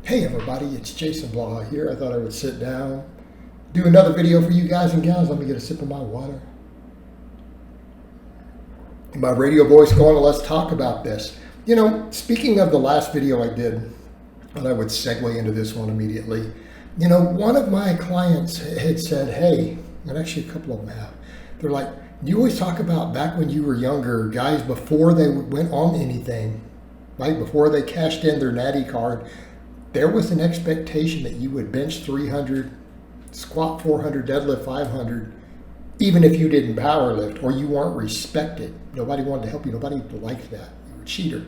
Hey everybody, it's Jason Blaha here. I thought I would sit down, do another video for you guys and gals. Let me get a sip of my water. My radio voice going, let's talk about this. You know, speaking of the last video I did, and I would segue into this one immediately. You know, one of my clients had said, hey, and actually a couple of them have, they're like, you always talk about back when you were younger, guys, before they went on anything, right, before they cashed in their natty card, there was an expectation that you would bench 300, squat 400, deadlift 500, even if you didn't power lift or you weren't respected. Nobody wanted to help you. Nobody liked that. You were a cheater.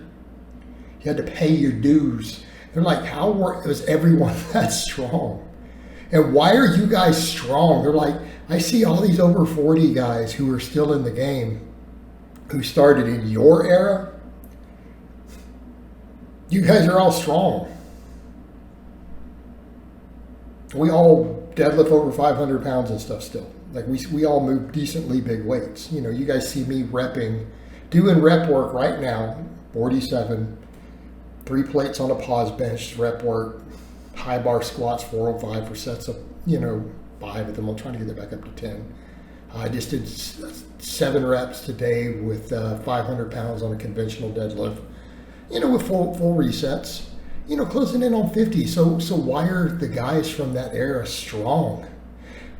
You had to pay your dues. They're like, how was everyone that strong? And why are you guys strong? They're like, I see all these over 40 guys who are still in the game, who started in your era. You guys are all strong. We all deadlift over 500 pounds and stuff still. Like we all move decently big weights. You know, you guys see me doing rep work right now, 47, 3 plates on a pause bench, rep work, high bar squats, 405 for sets of, 5 of them. I'm trying to get it back up to 10. I just did 7 reps today with 500 pounds on a conventional deadlift, with full resets. Closing in on 50. So why are the guys from that era strong?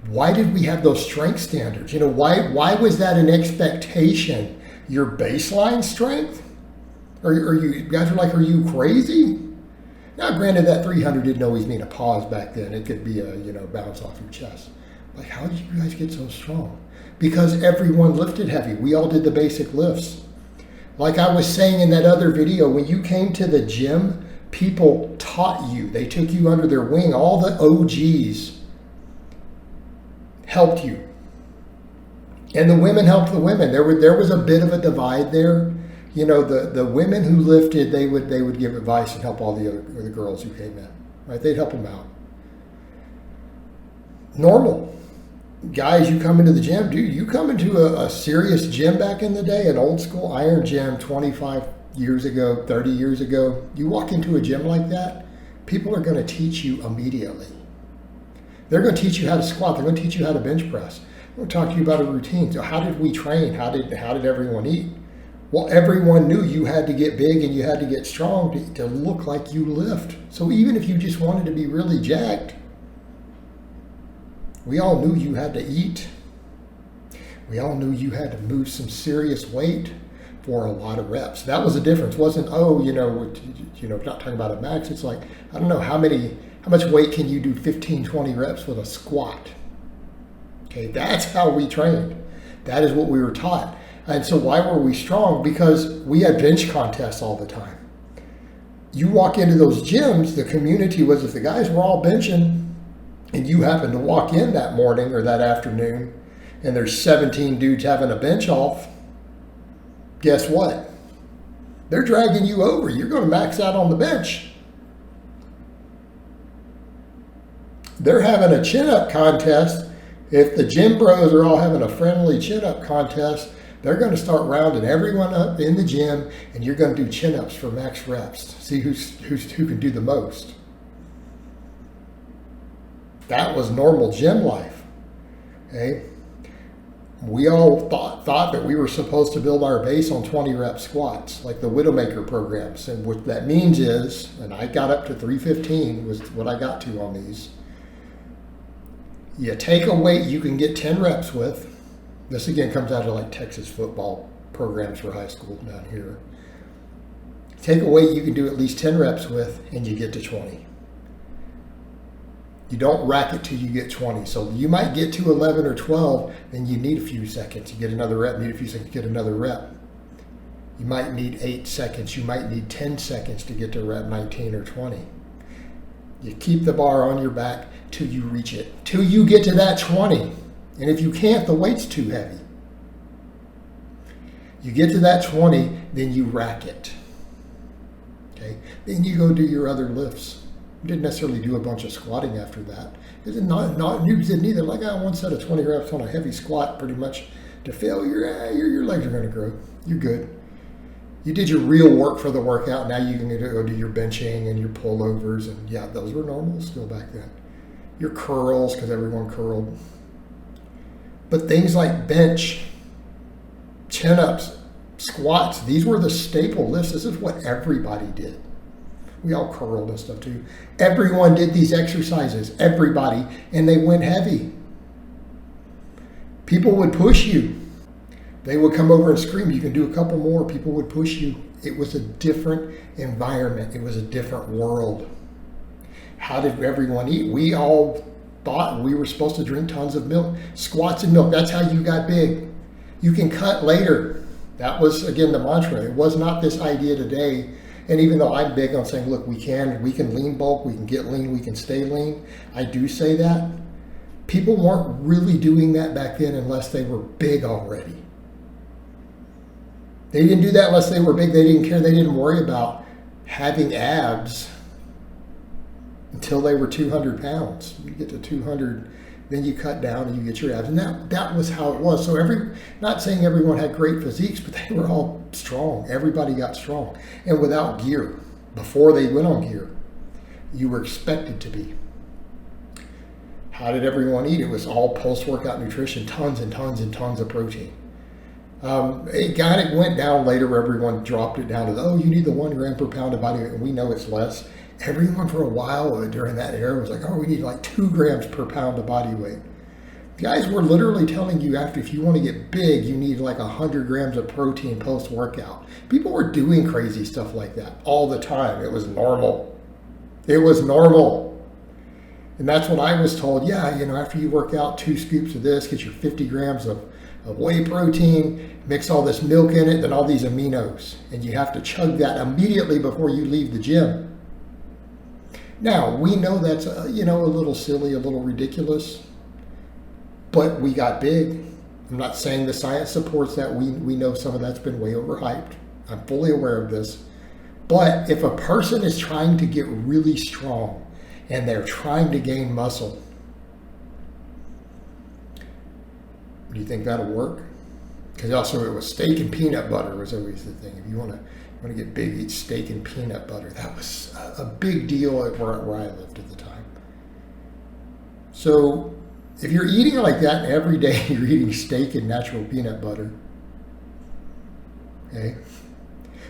Why did we have those strength standards? Why was that an expectation? Your baseline strength? Or you guys are like, are you crazy? Now, granted, that 300 didn't always mean a pause back then. It could be a, bounce off your chest. Like, how did you guys get so strong? Because everyone lifted heavy. We all did the basic lifts. Like I was saying in that other video, when you came to the gym, people taught you. They took you under their wing. All the OGs helped you. And the women helped the women. There was a bit of a divide there. The women who lifted, they would give advice and help all the girls who came in. Right? They'd help them out. Normal. Guys, you come into the gym, dude, you come into a serious gym back in the day, an old school iron gym 25 years ago, 30 years ago, you walk into a gym like that, people are going to teach you immediately. They're going to teach you how to squat. They're going to teach you how to bench press. They're going to talk to you about a routine. So how did we train? How did everyone eat? Well, everyone knew you had to get big and you had to get strong to look like you lift. So even if you just wanted to be really jacked, we all knew you had to eat. We all knew you had to move some serious weight for a lot of reps. That was the difference. It wasn't, not talking about a max. It's like, I don't know, how much weight can you do 15, 20 reps with a squat? Okay, that's how we trained. That is what we were taught. And so why were we strong? Because we had bench contests all the time. You walk into those gyms, the community was, if the guys were all benching and you happened to walk in that morning or that afternoon and there's 17 dudes having a bench off, guess what? They're dragging you over. You're going to max out on the bench. They're having a chin-up contest. If the gym bros are all having a friendly chin-up contest, they're going to start rounding everyone up in the gym, and you're going to do chin-ups for max reps. See who can do the most. That was normal gym life. Okay? We all thought that we were supposed to build our base on 20 rep squats, like the Widowmaker programs. And what that means is, and I got up to 315 was what I got to on these. You take a weight you can get 10 reps with. This again comes out of like Texas football programs for high school down here. Take a weight you can do at least 10 reps with and you get to 20. You don't rack it till you get 20. So you might get to 11 or 12, then you need a few seconds. You get another rep, need a few seconds, get another rep. You might need 8 seconds. You might need 10 seconds to get to rep 19 or 20. You keep the bar on your back till you reach it, till you get to that 20. And if you can't, the weight's too heavy. You get to that 20, then you rack it. Okay? Then you go do your other lifts. You didn't necessarily do a bunch of squatting after that. Because you didn't either. Like, I one set of 20 reps on a heavy squat pretty much to failure. Your legs are going to grow. You're good. You did your real work for the workout. Now you can go do your benching and your pullovers. And yeah, those were normal still back then. Your curls, because everyone curled. But things like bench, chin-ups, squats, these were the staple lifts. This is what everybody did. We all curled and stuff too. Everyone did these exercises, everybody, and they went heavy. People would push you. They would come over and scream, you can do a couple more. People would push you. It was a different environment. It was a different world. How did everyone eat? We all thought we were supposed to drink tons of milk. Squats and milk, that's how you got big. You can cut later. That was, again, the mantra. It was not this idea today. And even though I'm big on saying, look, we can lean bulk, we can get lean, we can stay lean. I do say that. People weren't really doing that back then unless they were big already. They didn't do that unless they were big. They didn't care. They didn't worry about having abs until they were 200 pounds. You get to 200, then you cut down and you get your abs. And that was how it was. So not saying everyone had great physiques, but they were all strong. Everybody got strong. And without gear, before they went on gear, you were expected to be. How did everyone eat? It was all post-workout nutrition, tons and tons and tons of protein. It went down later where everyone dropped it down to, you need the 1 gram per pound of body weight, and we know it's less. Everyone for a while during that era was like, we need like 2 grams per pound of body weight. Guys were literally telling you if you want to get big, you need like 100 grams of protein post-workout. People were doing crazy stuff like that all the time. It was normal. It was normal. And that's what I was told. After you work out, 2 scoops of this, get your 50 grams of whey protein, mix all this milk in it, then all these aminos. And you have to chug that immediately before you leave the gym. Now, we know that's a little silly, a little ridiculous, but we got big. I'm not saying the science supports that. We know some of that's been way overhyped. I'm fully aware of this. But if a person is trying to get really strong and they're trying to gain muscle, do you think that'll work? Because also it was steak and peanut butter was always the thing. If you want to get big, eat steak and peanut butter. That was a big deal where I lived at the time. So if you're eating like that every day, you're eating steak and natural peanut butter. Okay.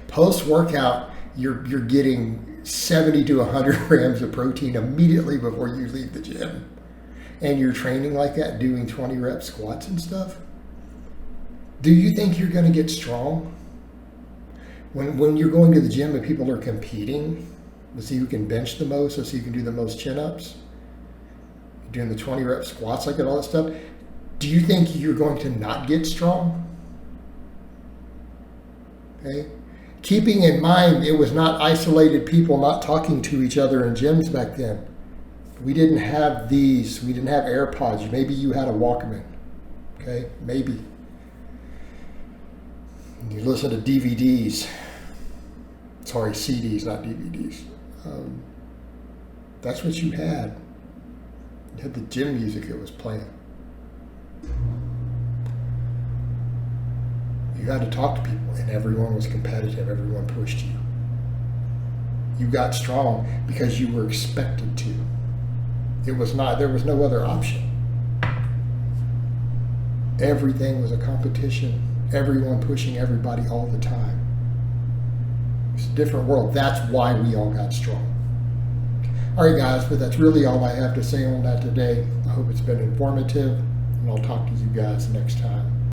Post-workout, you're getting 70 to 100 grams of protein immediately before you leave the gym. And you're training like that, doing 20 rep squats and stuff. Do you think you're going to get strong? When you're going to the gym and people are competing to see who can bench the most, or see who can do the most chin-ups, you're doing the 20 rep squats like that, all that stuff, do you think you're going to not get strong? Okay. Keeping in mind, it was not isolated people not talking to each other in gyms back then. We didn't have these. We didn't have AirPods. Maybe you had a Walkman. Okay, maybe. You listen to DVDs. Sorry, CDs, not DVDs. That's what you had. You had the gym music that was playing. You had to talk to people, and everyone was competitive. Everyone pushed you. You got strong because you were expected to. There was no other option. Everything was a competition. Everyone pushing everybody all the time. It's a different world. That's why we all got strong. All right, guys, but that's really all I have to say on that today. I hope it's been informative, and I'll talk to you guys next time.